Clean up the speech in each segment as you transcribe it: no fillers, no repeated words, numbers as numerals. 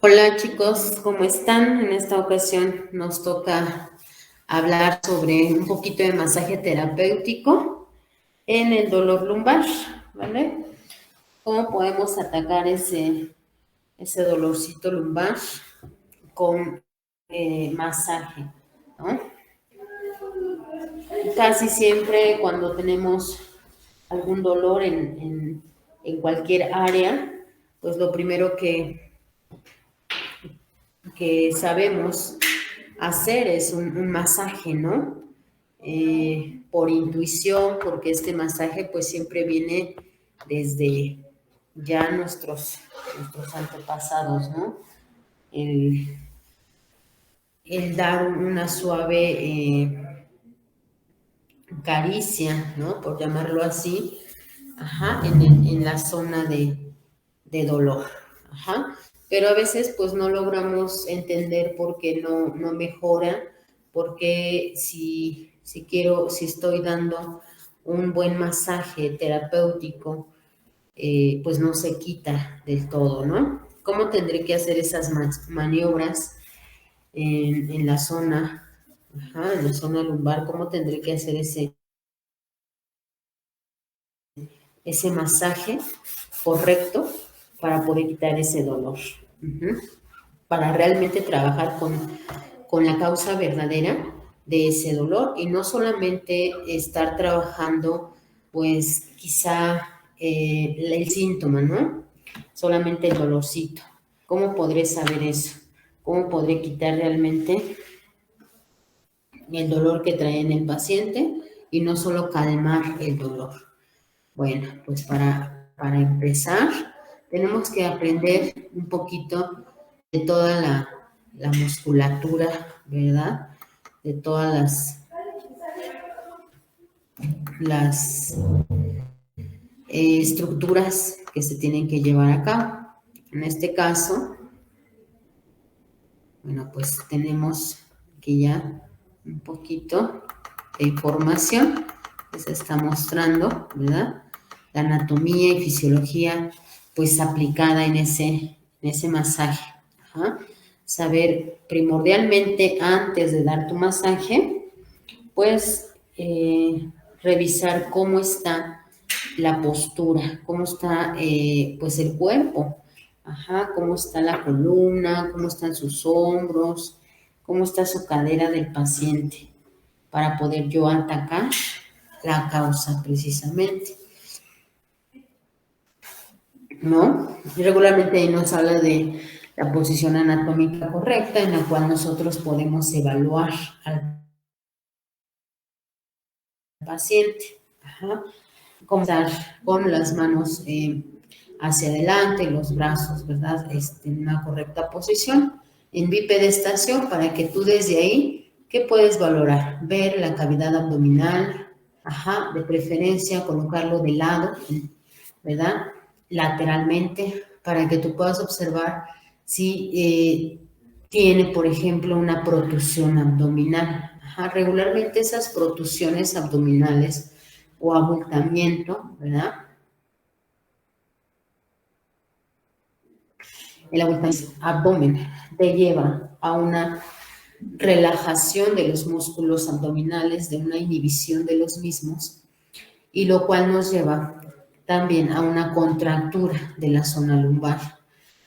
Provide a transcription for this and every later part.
Hola chicos, ¿cómo están? En esta ocasión nos toca hablar sobre un poquito de masaje terapéutico en el dolor lumbar, ¿vale? ¿Cómo podemos atacar ese dolorcito lumbar con masaje, ¿no? Casi siempre cuando tenemos algún dolor en cualquier área, pues lo primero que sabemos hacer es un masaje, ¿no? Por intuición, porque este masaje pues siempre viene desde ya nuestros antepasados, ¿no? El, el dar una suave caricia, ¿no? Por llamarlo así, ajá, en la zona de dolor, ajá. Pero a veces pues no logramos entender por qué no mejora, porque si estoy dando un buen masaje terapéutico, pues no se quita del todo, ¿no? ¿Cómo tendré que hacer esas maniobras en la zona, ajá, en la zona lumbar? ¿Cómo tendré que hacer ese masaje correcto para poder quitar ese dolor? Ujú. Para realmente trabajar con la causa verdadera de ese dolor y no solamente estar trabajando, pues quizá el síntoma, ¿no? Solamente el dolorcito. ¿Cómo podré saber eso? ¿Cómo podré quitar realmente el dolor que trae en el paciente y no solo calmar el dolor? Bueno, pues para empezar, tenemos que aprender un poquito de toda la musculatura, ¿verdad? De todas las estructuras que se tienen que llevar a cabo. En este caso, bueno, pues tenemos aquí ya un poquito de información que se está mostrando, ¿verdad? La anatomía y fisiología, pues aplicada en ese masaje. Ajá. Saber primordialmente antes de dar tu masaje, pues revisar cómo está la postura, cómo está pues el cuerpo, ajá, cómo está la columna, cómo están sus hombros, cómo está su cadera del paciente, para poder yo atacar la causa precisamente, ¿no? Y regularmente ahí nos habla de la posición anatómica correcta en la cual nosotros podemos evaluar al paciente. Ajá. Como estar con las manos hacia adelante, los brazos, ¿verdad? En una correcta posición, en bipedestación, para que tú desde ahí, ¿qué puedes valorar? Ver la cavidad abdominal, ajá, de preferencia colocarlo de lado, ¿verdad? Lateralmente, para que tú puedas observar si tiene, por ejemplo, una protrusión abdominal. Ajá, regularmente esas protrusiones abdominales o abultamiento, ¿verdad? El abultamiento abdomen te lleva a una relajación de los músculos abdominales, de una inhibición de los mismos, y lo cual nos lleva también a una contractura de la zona lumbar.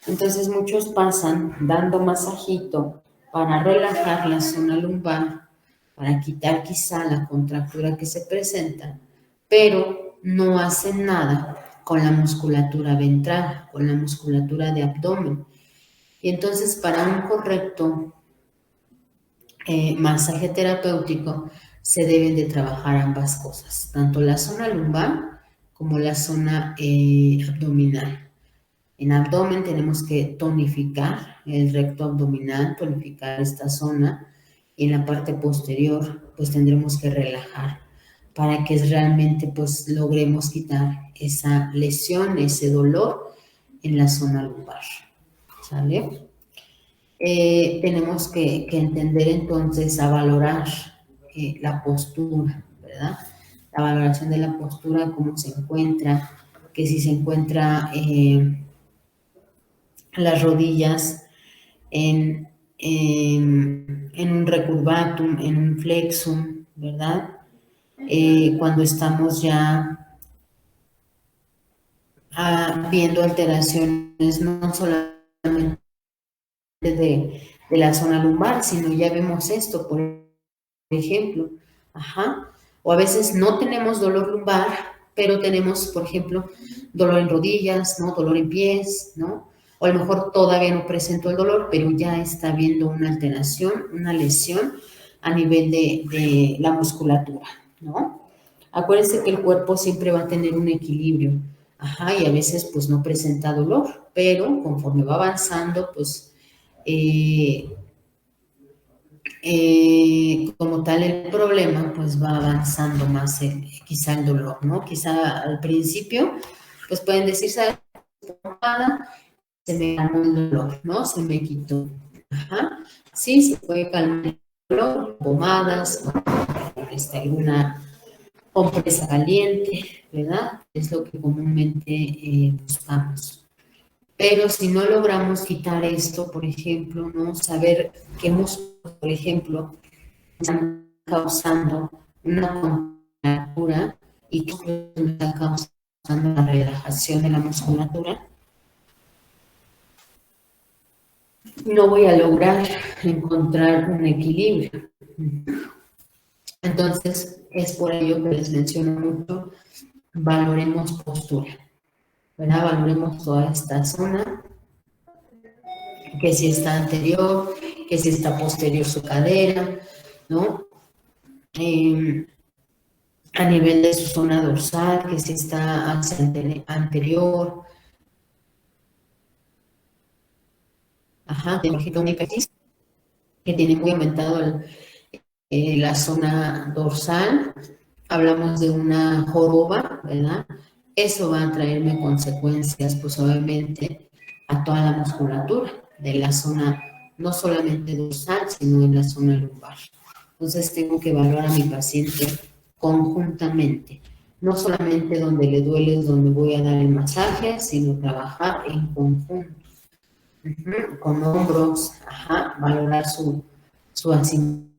Entonces muchos pasan dando masajito para relajar la zona lumbar, para quitar quizá la contractura que se presenta, pero no hacen nada con la musculatura ventral, con la musculatura de abdomen. Y entonces para un correcto masaje terapéutico se deben de trabajar ambas cosas, tanto la zona lumbar como la zona abdominal. En abdomen tenemos que tonificar el recto abdominal, tonificar esta zona, y en la parte posterior pues tendremos que relajar para que realmente pues logremos quitar esa lesión, ese dolor en la zona lumbar. ¿Sale? Tenemos que entender entonces a valorar la postura, ¿verdad? La valoración de la postura, cómo se encuentra, que si se encuentra las rodillas, en un recurvatum, en un flexum, ¿verdad? Cuando estamos ya viendo alteraciones no solamente de la zona lumbar, sino ya vemos esto, por ejemplo, ajá, o a veces no tenemos dolor lumbar, pero tenemos, por ejemplo, dolor en rodillas, ¿no? Dolor en pies, ¿no? O a lo mejor todavía no presento el dolor, pero ya está habiendo una alteración, una lesión a nivel de la musculatura, ¿no? Acuérdense que el cuerpo siempre va a tener un equilibrio, ajá, y a veces pues no presenta dolor, pero conforme va avanzando, pues eh, como tal el problema, pues va avanzando más quizá el dolor, ¿no? Quizá al principio, pues pueden decir, ¿sabes? Nada, se me calmó el dolor, ¿no? Se me quitó. Ajá. Sí, se puede calmar el dolor, pomadas, alguna compresa caliente, ¿verdad? Es lo que comúnmente buscamos. Pero si no logramos quitar esto, por ejemplo, ¿no? Saber qué músculos, por ejemplo, están causando una contractura y que están causando la relajación de la musculatura, no voy a lograr encontrar un equilibrio. Entonces, es por ello que les menciono mucho, valoremos postura, ¿verdad? Valoremos toda esta zona, que si está anterior, que si está posterior su cadera, ¿no? Eh, a nivel de su zona dorsal, que si está hacia anterior, ajá, de que tiene muy aumentado la zona dorsal, hablamos de una joroba, ¿verdad? Eso va a traerme consecuencias, pues obviamente, a toda la musculatura de la zona, no solamente dorsal, sino en la zona lumbar. Entonces tengo que evaluar a mi paciente conjuntamente. No solamente donde le duele es donde voy a dar el masaje, sino trabajar en conjunto. Con hombros, ajá, valorar su asimetría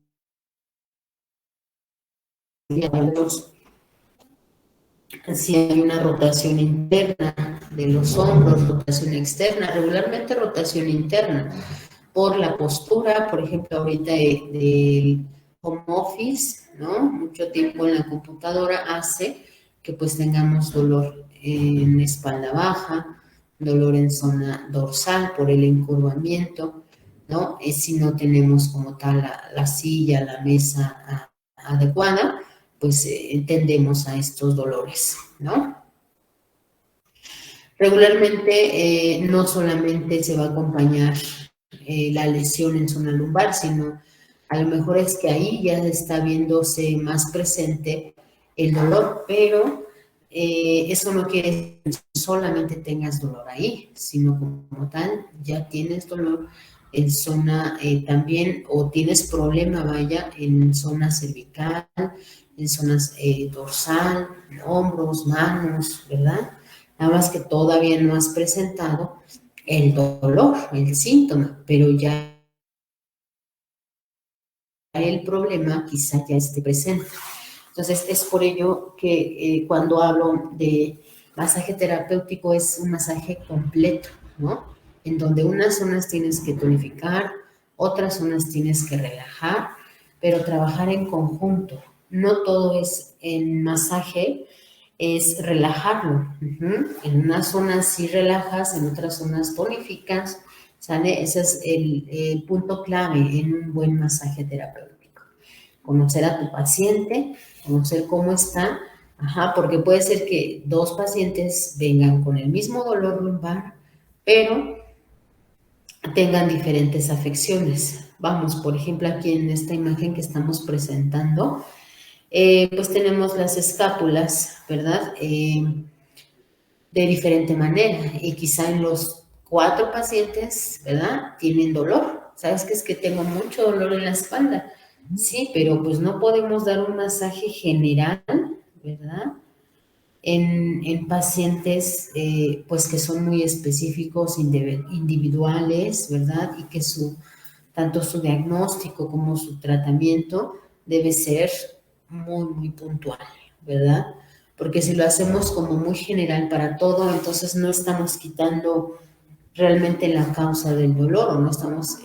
de hombros, si hay una rotación interna de los hombros, rotación externa, regularmente rotación interna, por la postura, por ejemplo, ahorita del home office, ¿no? Mucho tiempo en la computadora hace que pues tengamos dolor en espalda baja, dolor en zona dorsal por el encorvamiento, ¿no? Si no tenemos como tal la silla, la mesa adecuada, pues tendemos a estos dolores, ¿no? Regularmente no solamente se va a acompañar la lesión en zona lumbar, sino a lo mejor es que ahí ya está viéndose más presente el dolor, pero eso no quiere decir que solamente tengas dolor ahí, sino como tal ya tienes dolor en zona también, o tienes problema, vaya, en zona cervical, en zonas dorsal, hombros, manos, ¿verdad? Nada más que todavía no has presentado el dolor, el síntoma, pero ya el problema quizá ya esté presente. Entonces, es por ello que cuando hablo de masaje terapéutico es un masaje completo, ¿no? En donde unas zonas tienes que tonificar, otras zonas tienes que relajar, pero trabajar en conjunto. No todo es en masaje, es relajarlo. En unas zonas sí relajas, en otras zonas tonificas, ¿sale? Ese es el punto clave en un buen masaje terapéutico. Conocer a tu paciente, conocer cómo está, ajá, porque puede ser que dos pacientes vengan con el mismo dolor lumbar, pero tengan diferentes afecciones. Vamos, por ejemplo, aquí en esta imagen que estamos presentando, pues tenemos las escápulas, ¿verdad? De diferente manera y quizá en los cuatro pacientes, ¿verdad? Tienen dolor. ¿Sabes qué? Es que tengo mucho dolor en la espalda. Sí, pero pues no podemos dar un masaje general, ¿verdad? en pacientes pues que son muy específicos, individuales, ¿verdad? Y que tanto su diagnóstico como su tratamiento debe ser muy puntual, ¿verdad? Porque si lo hacemos como muy general para todo, entonces no estamos quitando realmente la causa del dolor o no estamos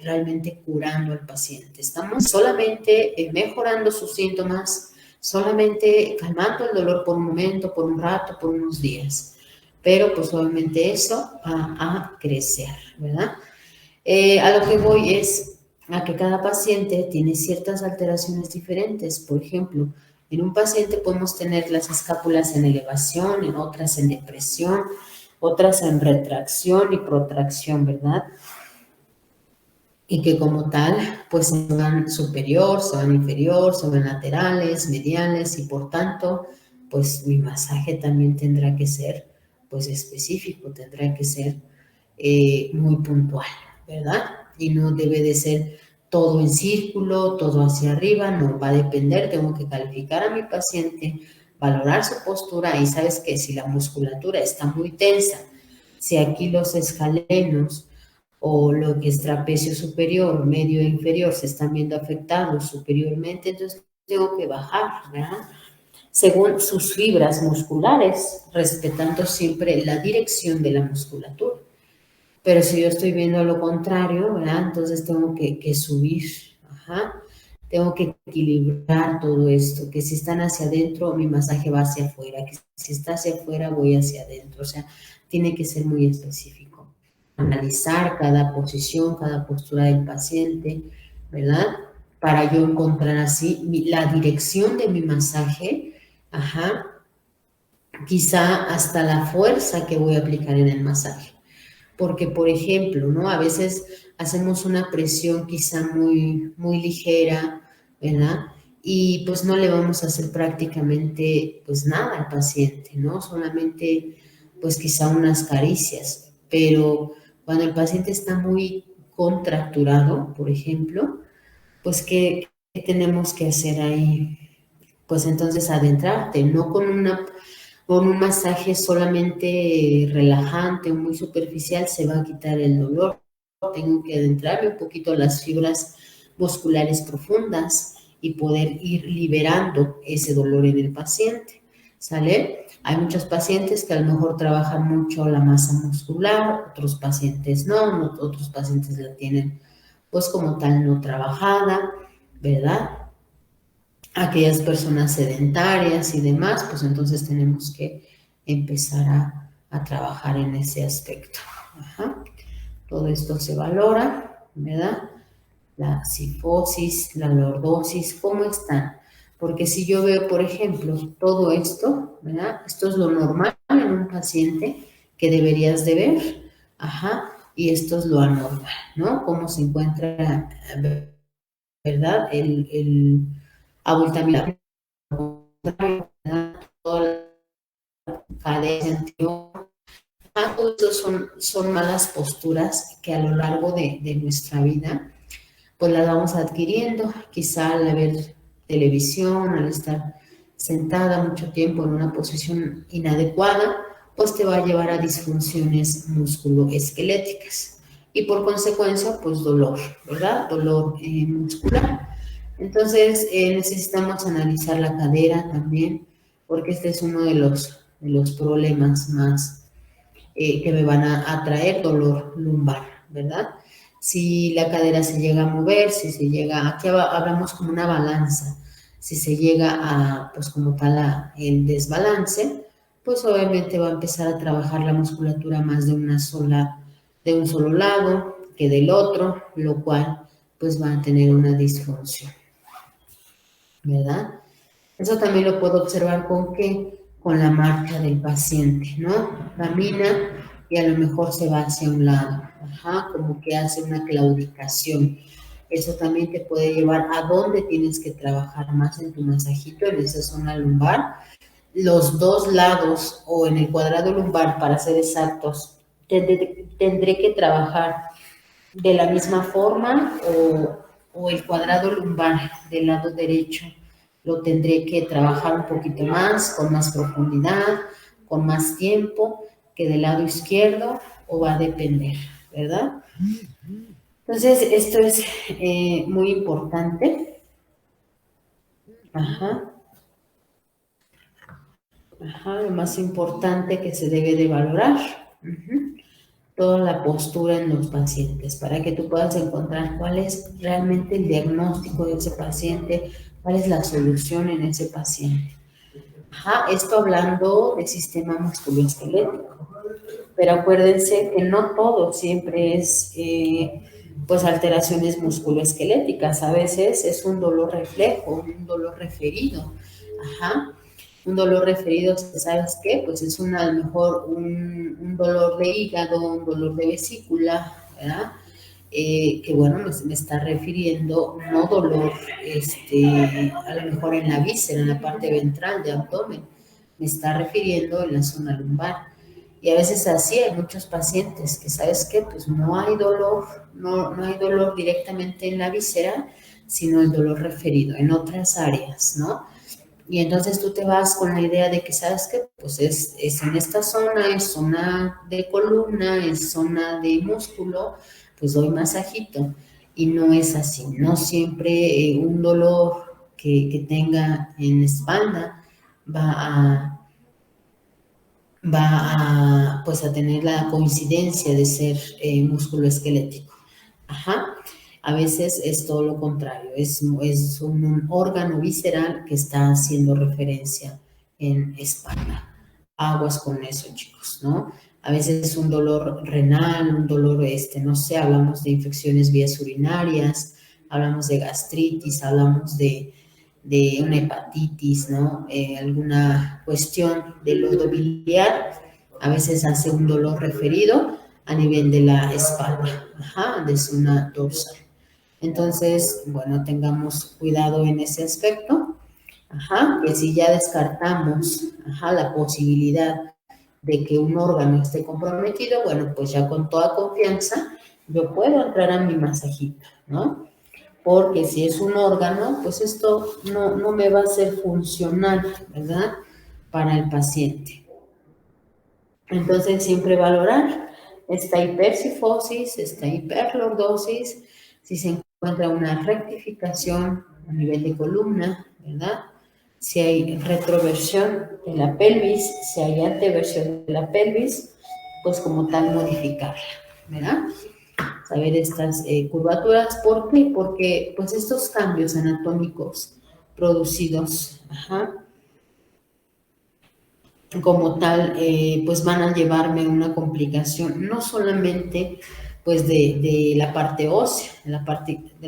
realmente curando al paciente. Estamos solamente mejorando sus síntomas, solamente calmando el dolor por un momento, por un rato, por unos días. Pero pues obviamente eso va a crecer, ¿verdad? A lo que voy es a que cada paciente tiene ciertas alteraciones diferentes. Por ejemplo, en un paciente podemos tener las escápulas en elevación, en otras en depresión, otras en retracción y protracción, ¿verdad? Y que como tal, pues se van superior, se van inferior, se van laterales, mediales y por tanto, pues mi masaje también tendrá que ser, pues específico, tendrá que ser muy puntual, ¿verdad? Y no debe de ser todo en círculo, todo hacia arriba, no, va a depender, tengo que calificar a mi paciente, valorar su postura y sabes que si la musculatura está muy tensa, si aquí los escalenos o lo que es trapecio superior, medio e inferior se están viendo afectados superiormente, entonces tengo que bajar, ¿verdad? Según sus fibras musculares, respetando siempre la dirección de la musculatura. Pero si yo estoy viendo lo contrario, ¿verdad? Entonces tengo que subir, ajá. Tengo que equilibrar todo esto, que si están hacia adentro, mi masaje va hacia afuera, que si está hacia afuera, voy hacia adentro. O sea, tiene que ser muy específico. Analizar cada posición, cada postura del paciente, ¿verdad? Para yo encontrar así la dirección de mi masaje, ajá, quizá hasta la fuerza que voy a aplicar en el masaje. Porque, por ejemplo, ¿no? A veces hacemos una presión quizá muy ligera, ¿verdad? Y pues no le vamos a hacer prácticamente pues nada al paciente, ¿no? Solamente pues quizá unas caricias. Pero cuando el paciente está muy contracturado, por ejemplo, pues ¿qué tenemos que hacer ahí? Pues entonces adentrarte, no con un masaje solamente relajante o muy superficial se va a quitar el dolor. Tengo que adentrarme un poquito a las fibras musculares profundas y poder ir liberando ese dolor en el paciente. ¿Sale? Hay muchos pacientes que a lo mejor trabajan mucho la masa muscular, otros pacientes no, otros pacientes la tienen pues como tal no trabajada, ¿verdad? Aquellas personas sedentarias y demás, pues entonces tenemos que empezar a trabajar en ese aspecto. Ajá. Todo esto se valora, ¿verdad? La cifosis, la lordosis, ¿cómo están? Porque si yo veo, por ejemplo, todo esto, ¿verdad? Esto es lo normal en un paciente que deberías de ver, ajá, y esto es lo anormal, ¿no? Cómo se encuentra, ¿verdad? El abultamiento, toda la cadena anterior. Todo eso son malas posturas que a lo largo de nuestra vida pues las vamos adquiriendo, quizá al ver televisión, al estar sentada mucho tiempo en una posición inadecuada, pues te va a llevar a disfunciones musculoesqueléticas y por consecuencia, pues dolor, ¿verdad? Dolor muscular. Entonces, necesitamos analizar la cadera también, porque este es uno de los problemas más que me van a traer dolor lumbar, ¿verdad? Si la cadera se llega a mover, si se llega, aquí hablamos como una balanza, si se llega a, pues como tal, el desbalance, pues obviamente va a empezar a trabajar la musculatura más de un solo lado que del otro, lo cual pues va a tener una disfunción, ¿verdad? Eso también lo puedo observar con qué, con la marcha del paciente, ¿no? Camina y a lo mejor se va hacia un lado, ajá, como que hace una claudicación. Eso también te puede llevar a dónde tienes que trabajar más en tu masajito, en esa zona lumbar. Los dos lados o en el cuadrado lumbar, para ser exactos, tendré que trabajar de la misma forma o el cuadrado lumbar del lado derecho lo tendré que trabajar un poquito más, con más profundidad, con más tiempo que del lado izquierdo, o va a depender, ¿verdad? Entonces, esto es muy importante. Ajá, ajá, lo más importante que se debe de valorar. Ujú. Toda la postura en los pacientes para que tú puedas encontrar cuál es realmente el diagnóstico de ese paciente, cuál es la solución en ese paciente. Ajá, esto hablando del sistema musculoesquelético, pero acuérdense que no todo siempre es pues alteraciones musculoesqueléticas, a veces es un dolor reflejo, un dolor referido. Ajá. Un dolor referido, ¿sabes qué? Pues es a lo mejor un dolor de hígado, un dolor de vesícula, ¿verdad? Que bueno, me está refiriendo no dolor, a lo mejor en la víscera, en la parte ventral de abdomen, me está refiriendo en la zona lumbar. Y a veces así hay muchos pacientes que, ¿sabes qué? Pues no hay dolor, no hay dolor directamente en la víscera, sino el dolor referido en otras áreas, ¿no? Y entonces tú te vas con la idea de que, ¿sabes qué? Pues es en esta zona, es zona de columna, es zona de músculo, pues doy masajito. Y no es así, no siempre un dolor que tenga en la espalda va a, pues a tener la coincidencia de ser músculo esquelético. Ajá. A veces es todo lo contrario, es un órgano visceral que está haciendo referencia en espalda. Aguas con eso, chicos, ¿no? A veces es un dolor renal, un dolor, no sé, hablamos de infecciones vías urinarias, hablamos de gastritis, hablamos de una hepatitis, ¿no? Alguna cuestión del lodo biliar, a veces hace un dolor referido a nivel de la espalda, ajá, de zona dorsal. Entonces, bueno, tengamos cuidado en ese aspecto, ajá, que si ya descartamos, ajá, la posibilidad de que un órgano esté comprometido, bueno, pues ya con toda confianza yo puedo entrar a mi masajito, ¿no? Porque si es un órgano, pues esto no me va a ser funcional, ¿verdad? Para el paciente. Entonces, siempre valorar esta hipercifosis, esta hiperlordosis, si se encuentra una rectificación a nivel de columna, ¿verdad? Si hay retroversión de la pelvis, si hay anteversión de la pelvis, pues como tal modificarla, ¿verdad? Saber estas curvaturas. ¿Por qué? Porque pues estos cambios anatómicos producidos, ajá, como tal, pues van a llevarme a una complicación, no solamente pues de la parte ósea, de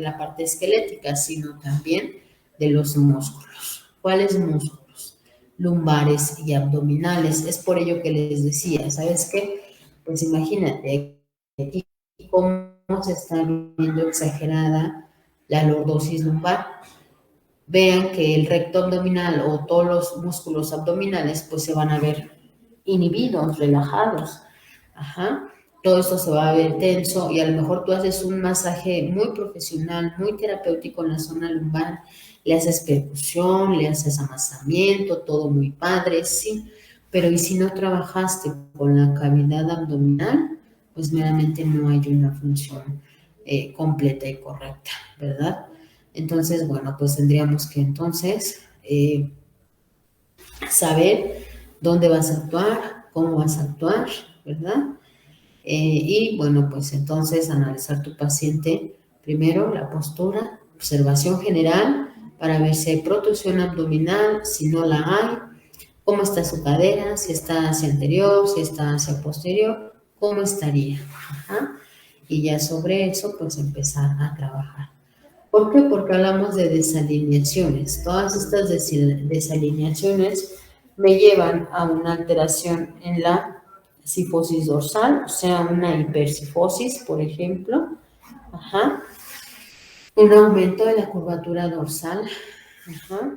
la parte esquelética, sino también de los músculos. ¿Cuáles músculos? Lumbares y abdominales. Es por ello que les decía, ¿sabes qué? Pues imagínate aquí cómo se está viendo exagerada la lordosis lumbar. Vean que el recto abdominal o todos los músculos abdominales pues se van a ver inhibidos, relajados. Ajá. Todo esto se va a ver tenso y a lo mejor tú haces un masaje muy profesional, muy terapéutico en la zona lumbar, le haces percusión, le haces amasamiento, todo muy padre, sí, pero ¿y si no trabajaste con la cavidad abdominal? Pues meramente no hay una función completa y correcta, ¿verdad? Entonces, bueno, pues tendríamos que entonces saber dónde vas a actuar, cómo vas a actuar, ¿verdad? Y bueno, pues entonces analizar tu paciente, primero la postura, observación general para ver si hay protrusión abdominal, si no la hay, cómo está su cadera, si está hacia anterior, si está hacia posterior, cómo estaría. Ajá. Y ya sobre eso, pues empezar a trabajar. ¿Por qué? Porque hablamos de desalineaciones. Todas estas desalineaciones me llevan a una alteración en la cifosis dorsal, o sea, una hipercifosis, por ejemplo. Ajá. Un aumento de la curvatura dorsal. Ajá.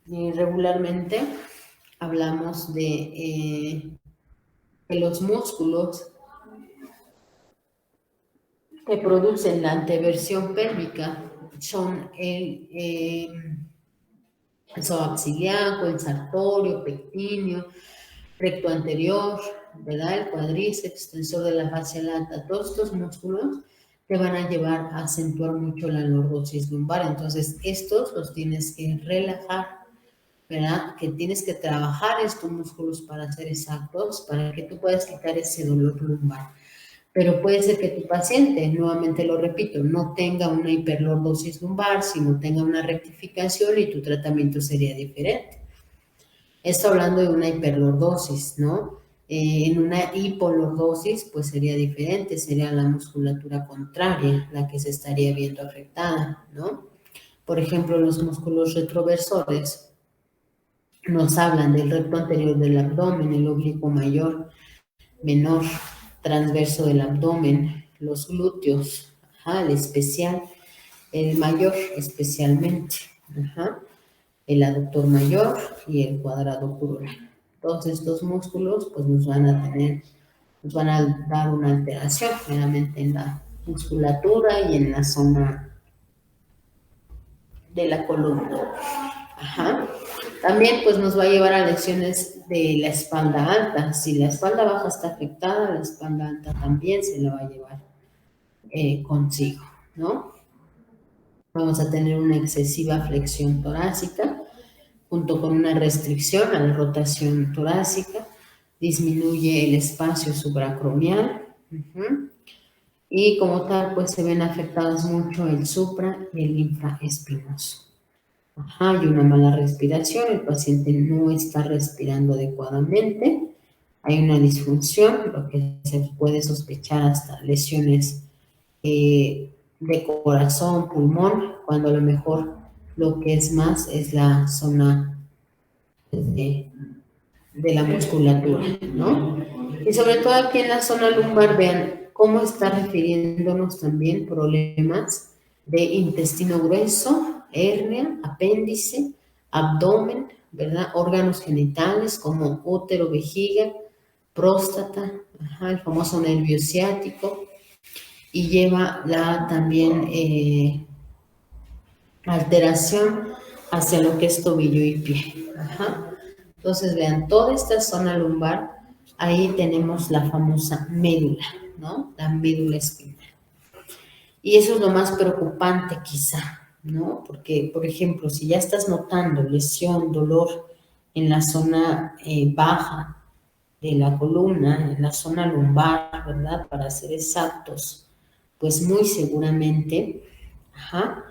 Y regularmente hablamos de que los músculos que producen la anteversión pélvica son el psoas ilíaco, el sartorio, pectíneo, recto anterior, ¿verdad? El cuádriceps, extensor de la fascia lata, todos estos músculos te van a llevar a acentuar mucho la lordosis lumbar. Entonces, estos los tienes que relajar, ¿verdad? Que tienes que trabajar estos músculos para ser exactos, para que tú puedas quitar ese dolor lumbar. Pero puede ser que tu paciente, nuevamente lo repito, no tenga una hiperlordosis lumbar, sino tenga una rectificación y tu tratamiento sería diferente. Esto hablando de una hiperlordosis, ¿no? En una hipolordosis, pues sería diferente, sería la musculatura contraria la que se estaría viendo afectada, ¿no? Por ejemplo, los músculos retroversores nos hablan del recto anterior del abdomen, el oblicuo mayor, menor, transverso del abdomen, los glúteos, ajá, el especial, el mayor especialmente, ajá, el aductor mayor y el cuadrado crural. Todos estos músculos pues nos van a dar una alteración meramente en la musculatura y en la zona de la columna. Ajá. También pues nos va a llevar a lesiones de la espalda alta. Si la espalda baja está afectada, la espalda alta también se la va a llevar consigo, ¿no? Vamos a tener una excesiva flexión torácica junto con una restricción a la rotación torácica, disminuye el espacio supracromial, y como tal pues se ven afectados mucho el supra y el infraespinoso. Ajá, hay una mala respiración, el paciente no está respirando adecuadamente, hay una disfunción, lo que se puede sospechar hasta lesiones de corazón, pulmón, cuando a lo mejor lo que es más es la zona de la musculatura, ¿no? Y sobre todo aquí en la zona lumbar, vean cómo está refiriéndonos también problemas de intestino grueso, hernia, apéndice, abdomen, ¿verdad? Órganos genitales como útero, vejiga, próstata, ajá, el famoso nervio ciático, y lleva también alteración hacia lo que es tobillo y pie. Ajá. Entonces, vean, toda esta zona lumbar, ahí tenemos la famosa médula, ¿no? La médula espinal. Y eso es lo más preocupante quizá, ¿no? Porque, por ejemplo, si ya estás notando lesión, dolor en la zona baja de la columna, en la zona lumbar, ¿verdad? Para ser exactos, pues muy seguramente, ajá,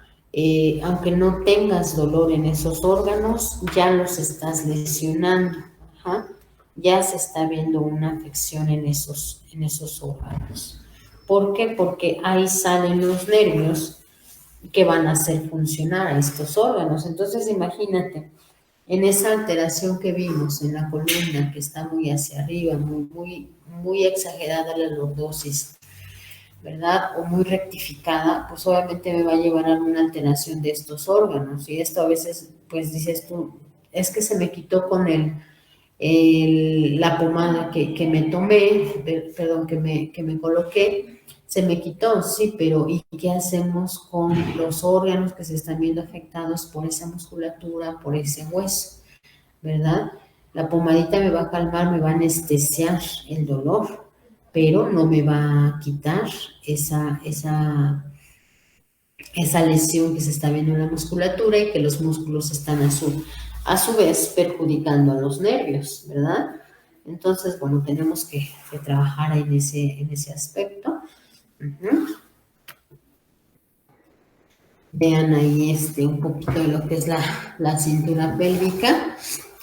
aunque no tengas dolor en esos órganos, ya los estás lesionando, ajá, ya se está viendo una afección en esos órganos. ¿Por qué? Porque ahí salen los nervios que van a hacer funcionar a estos órganos. Entonces, imagínate, en esa alteración que vimos en la columna, que está muy hacia arriba, muy exagerada la lordosis, ¿verdad? O muy rectificada, pues obviamente me va a llevar a una alteración de estos órganos. Y esto a veces, pues dices tú, es que se me quitó con la pomada que me tomé, perdón, que me coloqué, se me quitó, sí, pero ¿y qué hacemos con los órganos que se están viendo afectados por esa musculatura, por ese hueso, ¿verdad? La pomadita me va a calmar, me va a anestesiar el dolor, pero no me va a quitar esa lesión que se está viendo en la musculatura y que los músculos están a su vez perjudicando a los nervios, ¿verdad? Entonces, bueno, tenemos que trabajar en ese aspecto. Vean ahí un poquito de lo que es la cintura pélvica,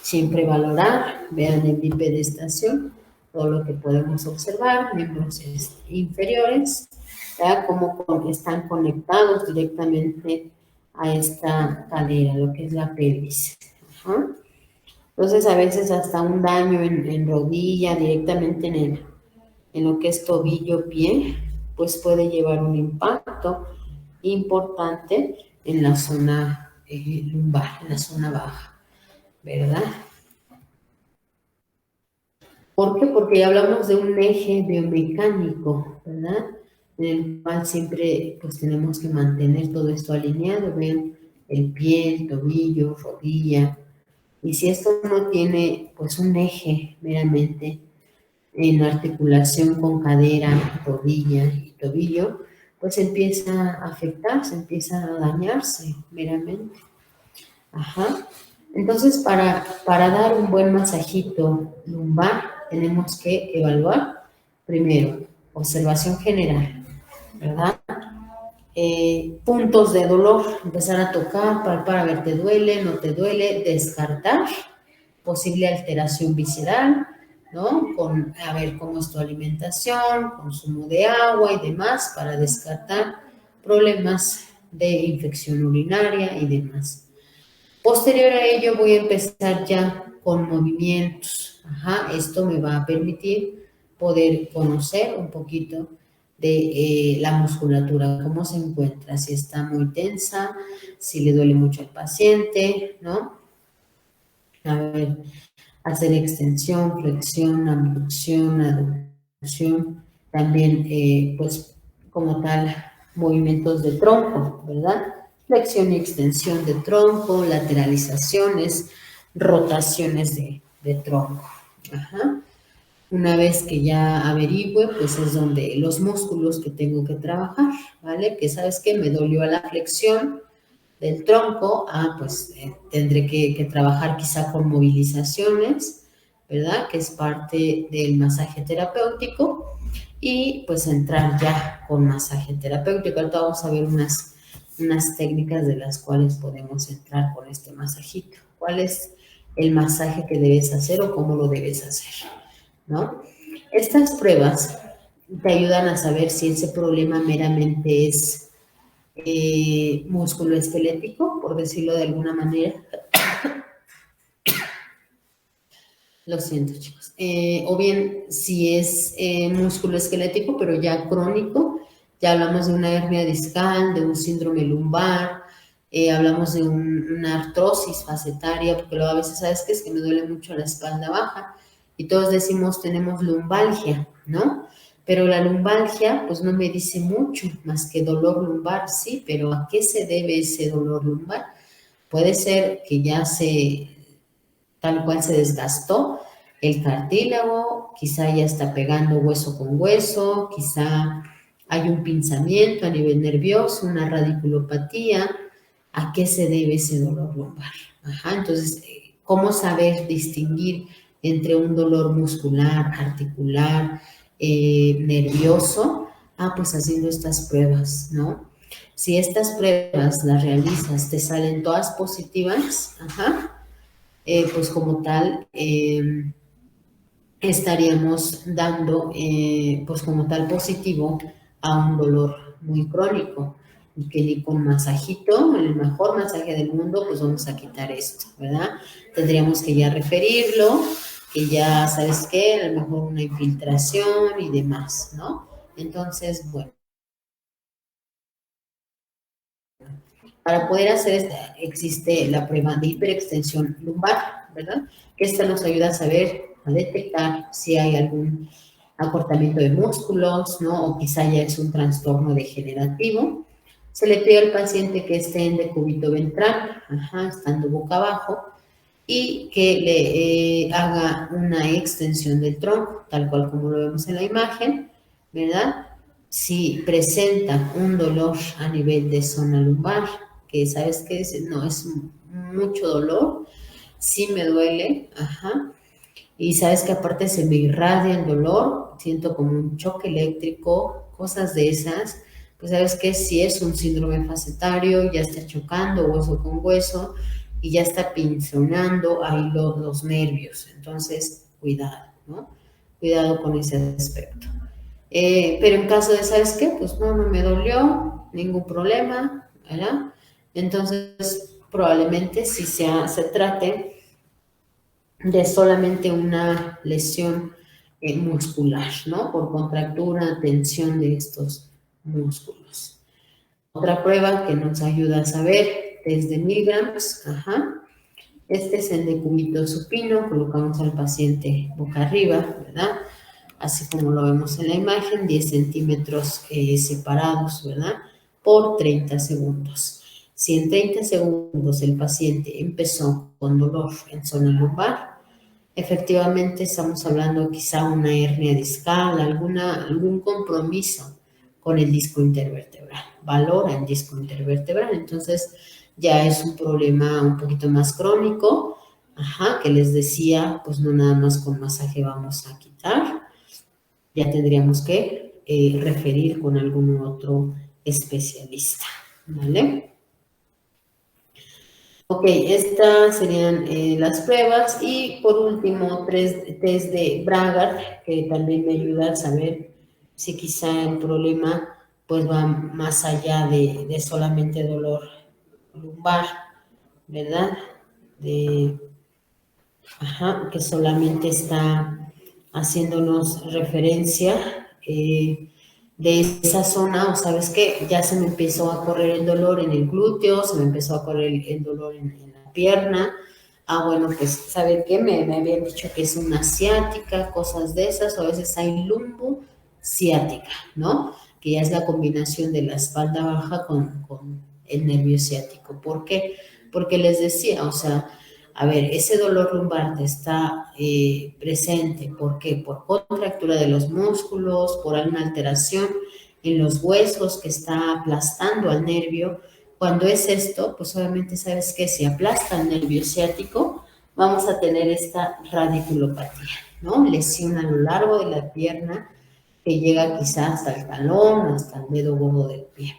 siempre valorar, vean en bipedestación, todo lo que podemos observar, miembros inferiores, cómo están conectados directamente a esta cadera, lo que es la pelvis. Ajá. Entonces, a veces hasta un daño en rodilla, directamente en lo que es tobillo-pie, pues puede llevar un impacto importante en la zona lumbar, en la zona baja, ¿verdad? ¿Por qué? Porque ya hablamos de un eje biomecánico, ¿verdad? en el cual siempre pues tenemos que mantener todo esto alineado, vean, el pie, el tobillo, rodilla, y si esto no tiene pues un eje meramente en articulación con cadera, rodilla y tobillo, pues empieza a afectarse, empieza a dañarse meramente. Ajá. Entonces, para dar un buen masajito lumbar, tenemos que evaluar primero, observación general, ¿verdad? Puntos de dolor, empezar a tocar, palpar a ver, ¿te duele? ¿No te duele? Descartar posible alteración visceral, ¿no? Con, a ver cómo es tu alimentación, consumo de agua y demás, para descartar problemas de infección urinaria y demás. Posterior a ello voy a empezar ya con movimientos. Ajá, esto me va a permitir poder conocer un poquito de la musculatura, cómo se encuentra, si está muy tensa, si le duele mucho al paciente, ¿no? A ver, hacer extensión, flexión, abducción, aducción, también pues como tal movimientos de tronco, ¿verdad? Flexión y extensión de tronco, lateralizaciones, rotaciones de tronco. Ajá. Una vez que ya averigüe, pues es donde los músculos que tengo que trabajar, ¿vale? Que sabes que me dolió a la flexión del tronco, pues tendré que trabajar quizá con movilizaciones, ¿verdad? Que es parte del masaje terapéutico y pues entrar ya con masaje terapéutico. Ahorita vamos a ver unas técnicas de las cuales podemos entrar con este masajito. ¿Cuál es el masaje que debes hacer o cómo lo debes hacer? ¿No? Estas pruebas te ayudan a saber si ese problema meramente es músculo esquelético, por decirlo de alguna manera. Lo siento, chicos. O bien, si es músculo esquelético, pero ya crónico, ya hablamos de una hernia discal, de un síndrome lumbar, hablamos de una artrosis facetaria, porque luego a veces, ¿sabes qué? Es que me duele mucho la espalda baja y todos decimos tenemos lumbalgia, ¿no? Pero la lumbalgia, pues no me dice mucho más que dolor lumbar, sí, pero ¿a qué se debe ese dolor lumbar? Puede ser que ya tal cual se desgastó el cartílago, quizá ya está pegando hueso con hueso, quizá hay un pinzamiento a nivel nervioso, una radiculopatía. ¿A qué se debe ese dolor lumbar? Ajá, entonces, ¿cómo saber distinguir entre un dolor muscular, articular, nervioso? Pues haciendo estas pruebas, ¿no? Si estas pruebas las realizas, te salen todas positivas, ajá, pues como tal, estaríamos dando, pues como tal positivo a un dolor muy crónico, y que ni con masajito, el mejor masaje del mundo, pues vamos a quitar esto, ¿verdad? Tendríamos que ya referirlo, que ya, ¿sabes qué? A lo mejor una infiltración y demás, ¿no? Entonces, bueno. Para poder hacer esta, existe la prueba de hiperextensión lumbar, ¿verdad? Que esta nos ayuda a saber, a detectar si hay algún acortamiento de músculos, ¿no? O quizá ya es un trastorno degenerativo. Se le pide al paciente que esté en decúbito ventral, ajá, estando boca abajo, y que le haga una extensión del tronco, tal cual como lo vemos en la imagen, ¿verdad? Si presenta un dolor a nivel de zona lumbar, que sabes que no es mucho dolor, sí me duele, ajá, y sabes que aparte se me irradia el dolor, siento como un choque eléctrico, cosas de esas, pues sabes que si es un síndrome facetario, ya está chocando hueso con hueso y ya está pinzonando ahí los nervios, entonces cuidado, ¿no? Cuidado con ese aspecto. Pero en caso de, ¿sabes qué? Pues no me dolió, ningún problema, ¿verdad? Entonces, probablemente si se trate de solamente una lesión muscular, ¿no? Por contractura, tensión de estos músculos. Otra prueba que nos ayuda a saber desde Milgrams, ajá. Este es el decúbito supino, colocamos al paciente boca arriba, ¿verdad? así como lo vemos en la imagen, 10 centímetros separados, ¿verdad? Por 30 segundos. Si en 30 segundos el paciente empezó con dolor en zona lumbar, efectivamente estamos hablando quizá una hernia discal, algún compromiso con el disco intervertebral, valora el disco intervertebral, entonces ya es un problema un poquito más crónico, que les decía, pues no nada más con masaje vamos a quitar, ya tendríamos que referir con algún otro especialista, ¿vale? Ok, estas serían las pruebas y por último, test de Braggart, que también me ayuda a saber si quizá el problema pues va más allá de solamente dolor lumbar, ¿verdad? Que solamente está haciéndonos referencia de esa zona, o sabes qué, ya se me empezó a correr el dolor en el glúteo, se me empezó a correr el dolor en la pierna. Bueno, pues, ¿saben qué? Me habían dicho que es una ciática, cosas de esas, o a veces hay lumbo ciática, ¿no? Que ya es la combinación de la espalda baja con el nervio ciático. ¿Por qué? Porque les decía, o sea, a ver, ese dolor lumbar está presente. ¿Por qué? Por contractura de los músculos, por alguna alteración en los huesos que está aplastando al nervio. Cuando es esto, pues obviamente sabes que si aplasta el nervio ciático, vamos a tener esta radiculopatía, ¿no? Lesión a lo largo de la pierna que llega quizás hasta el talón, hasta el dedo gordo del pie.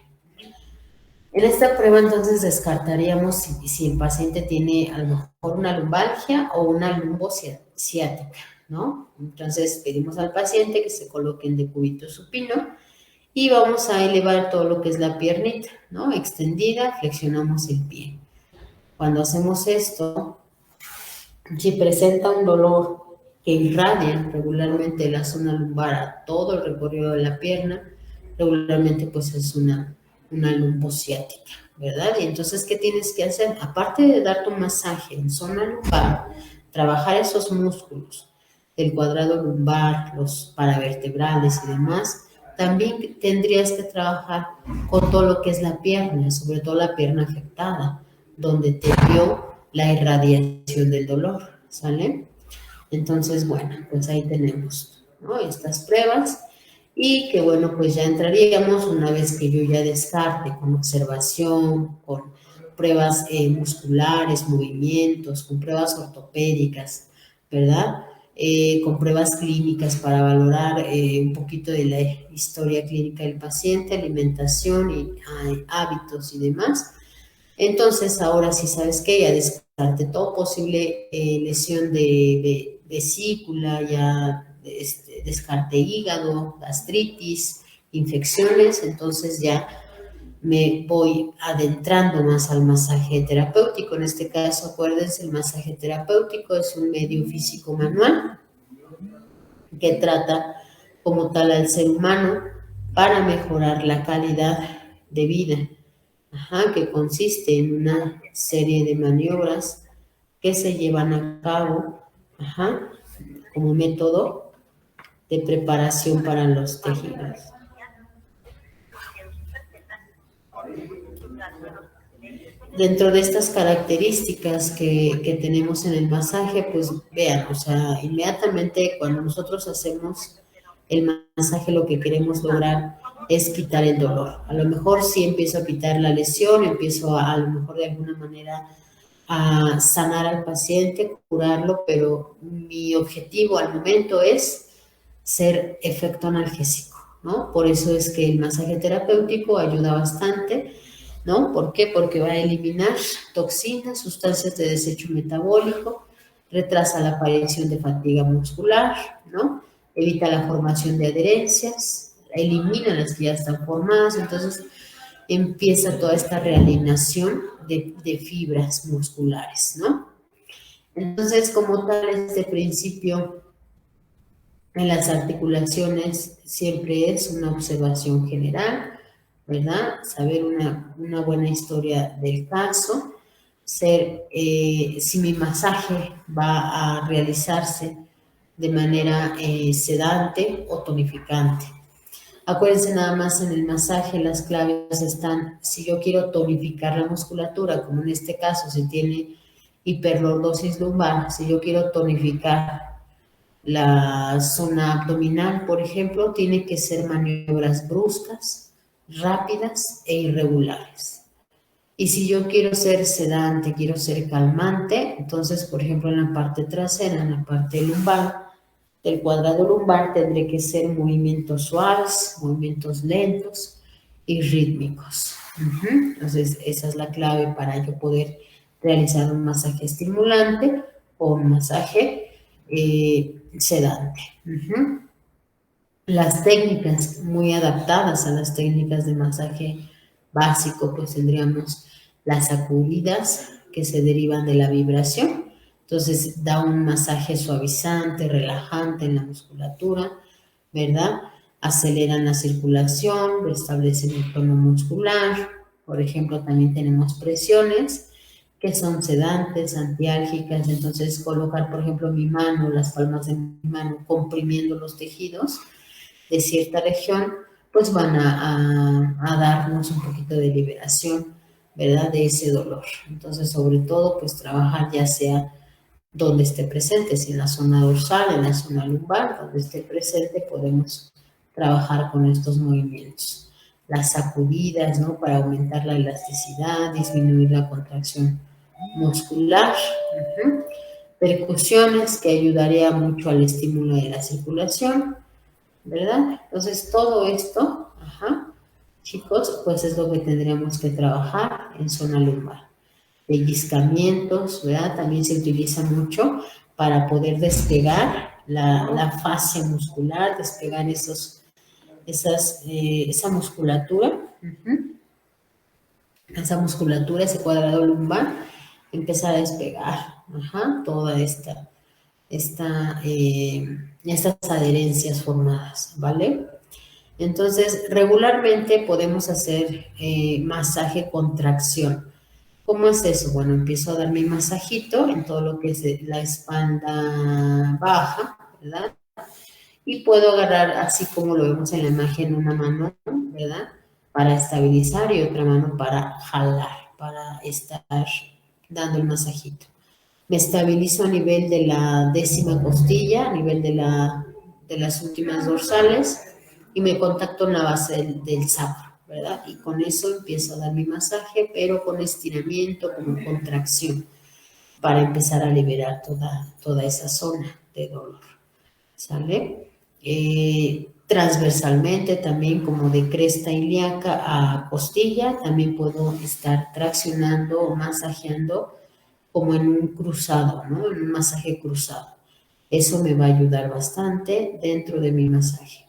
En esta prueba entonces descartaríamos si el paciente tiene a lo mejor una lumbalgia o una lumbociática, ¿no? Entonces pedimos al paciente que se coloque en decúbito supino y vamos a elevar todo lo que es la piernita, ¿no? Extendida, flexionamos el pie. Cuando hacemos esto, si presenta un dolor que irradia regularmente la zona lumbar a todo el recorrido de la pierna, regularmente pues es una lumbociática, ¿verdad? Y entonces, ¿qué tienes que hacer? Aparte de dar tu masaje en zona lumbar, trabajar esos músculos del cuadrado lumbar, los paravertebrales y demás, también tendrías que trabajar con todo lo que es la pierna, sobre todo la pierna afectada, donde te dio la irradiación del dolor, ¿sale? Entonces, bueno, pues ahí tenemos, ¿no? Estas pruebas y que, bueno, pues ya entraríamos una vez que yo ya descarte con observación, con pruebas musculares, movimientos, con pruebas ortopédicas, ¿verdad? Con pruebas clínicas para valorar un poquito de la historia clínica del paciente, alimentación y hábitos y demás. Entonces, ahora sí, ¿sabes qué? Ya descarte todo posible lesión de vesícula, ya descarte hígado, gastritis, infecciones, entonces ya me voy adentrando más al masaje terapéutico. En este caso, acuérdense, el masaje terapéutico es un medio físico manual que trata como tal al ser humano para mejorar la calidad de vida, que consiste en una serie de maniobras que se llevan a cabo como método de preparación para los tejidos. Dentro de estas características que tenemos en el masaje, pues vean, o sea, inmediatamente cuando nosotros hacemos el masaje lo que queremos lograr es quitar el dolor. A lo mejor sí empiezo a quitar la lesión, empiezo a lo mejor de alguna manera a sanar al paciente, curarlo, pero mi objetivo al momento es ser efecto analgésico, ¿no? Por eso es que el masaje terapéutico ayuda bastante, ¿no? ¿Por qué? Porque va a eliminar toxinas, sustancias de desecho metabólico, retrasa la aparición de fatiga muscular, ¿no? Evita la formación de adherencias, elimina las que ya están formadas, entonces empieza toda esta realineación de fibras musculares, ¿no? Entonces, como tal, este principio en las articulaciones siempre es una observación general, ¿verdad? Saber una buena historia del caso, si mi masaje va a realizarse de manera sedante o tonificante. Acuérdense nada más en el masaje, las claves están, si yo quiero tonificar la musculatura, como en este caso se tiene hiperlordosis lumbar, si yo quiero tonificar la zona abdominal, por ejemplo, tiene que ser maniobras bruscas, rápidas e irregulares. Y si yo quiero ser sedante, quiero ser calmante, entonces, por ejemplo, en la parte trasera, en la parte lumbar, del cuadrado lumbar, tendré que ser movimientos suaves, movimientos lentos y rítmicos. Entonces, esa es la clave para yo poder realizar un masaje estimulante o un masaje sedante. Las técnicas muy adaptadas a las técnicas de masaje básico, pues tendríamos las sacudidas que se derivan de la vibración. Entonces da un masaje suavizante, relajante en la musculatura, ¿verdad? Aceleran la circulación, restablecen el tono muscular. Por ejemplo, también tenemos presiones que son sedantes, antiálgicas. Entonces colocar, por ejemplo, mi mano, las palmas de mi mano, comprimiendo los tejidos de cierta región, pues van a darnos un poquito de liberación, ¿verdad? De ese dolor. Entonces, sobre todo, pues trabajar ya sea donde esté presente, si en la zona dorsal, en la zona lumbar, donde esté presente, podemos trabajar con estos movimientos. Las sacudidas, ¿no? Para aumentar la elasticidad, disminuir la contracción muscular. Percusiones que ayudaría mucho al estímulo de la circulación, ¿verdad? Entonces, todo esto, chicos, pues es lo que tendríamos que trabajar en zona lumbar. Pellizcamientos, ¿verdad? También se utiliza mucho para poder despegar la fascia muscular, despegar esa musculatura, ese cuadrado lumbar, empezar a despegar, toda estas adherencias formadas, ¿vale? Entonces, regularmente podemos hacer masaje con tracción. ¿Cómo es eso? Bueno, empiezo a dar mi masajito en todo lo que es la espalda baja, ¿verdad? Y puedo agarrar, así como lo vemos en la imagen, una mano, ¿verdad? Para estabilizar y otra mano para jalar, para estar dando el masajito. Me estabilizo a nivel de la 10ª costilla, a nivel de las últimas dorsales, y me contacto en la base del sacro, ¿verdad? Y con eso empiezo a dar mi masaje, pero con estiramiento, con contracción, para empezar a liberar toda esa zona de dolor, ¿sale? Transversalmente también, como de cresta ilíaca a costilla, también puedo estar traccionando o masajeando como en un cruzado, ¿no? En un masaje cruzado. Eso me va a ayudar bastante dentro de mi masaje.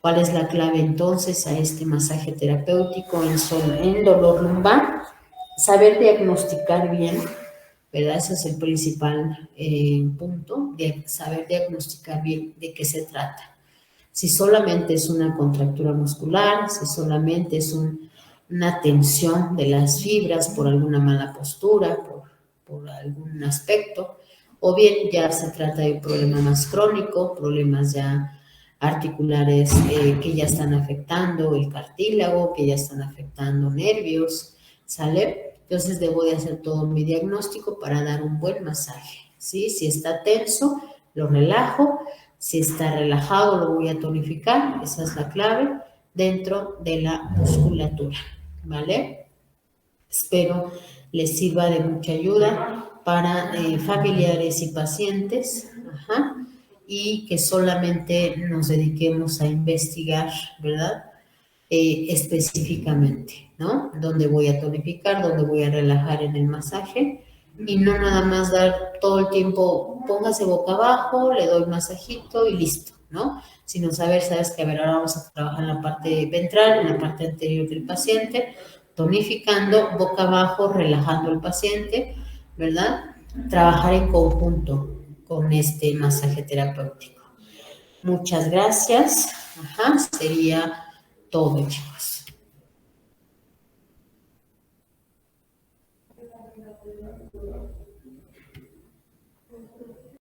¿Cuál es la clave entonces a este masaje terapéutico en dolor lumbar? Saber diagnosticar bien, ¿verdad? Ese es el principal punto, de saber diagnosticar bien de qué se trata. Si solamente es una contractura muscular, si solamente es una tensión de las fibras por alguna mala postura, por algún aspecto, o bien ya se trata de un problema más crónico, problemas ya articulares que ya están afectando el cartílago, que ya están afectando nervios, ¿sale? Entonces debo de hacer todo mi diagnóstico para dar un buen masaje, ¿sí? Si está tenso, lo relajo. Si está relajado, lo voy a tonificar. Esa es la clave dentro de la musculatura, ¿vale? Espero les sirva de mucha ayuda para familiares y pacientes, y que solamente nos dediquemos a investigar, ¿verdad? Específicamente, ¿no? Dónde voy a tonificar, dónde voy a relajar en el masaje, y no nada más dar todo el tiempo, póngase boca abajo, le doy masajito y listo, ¿no? Sino sabes que, a ver, ahora vamos a trabajar en la parte ventral, en la parte anterior del paciente, tonificando, boca abajo, relajando al paciente, ¿verdad? Trabajar en conjunto con este masaje terapéutico. Muchas gracias. Sería todo, chicos.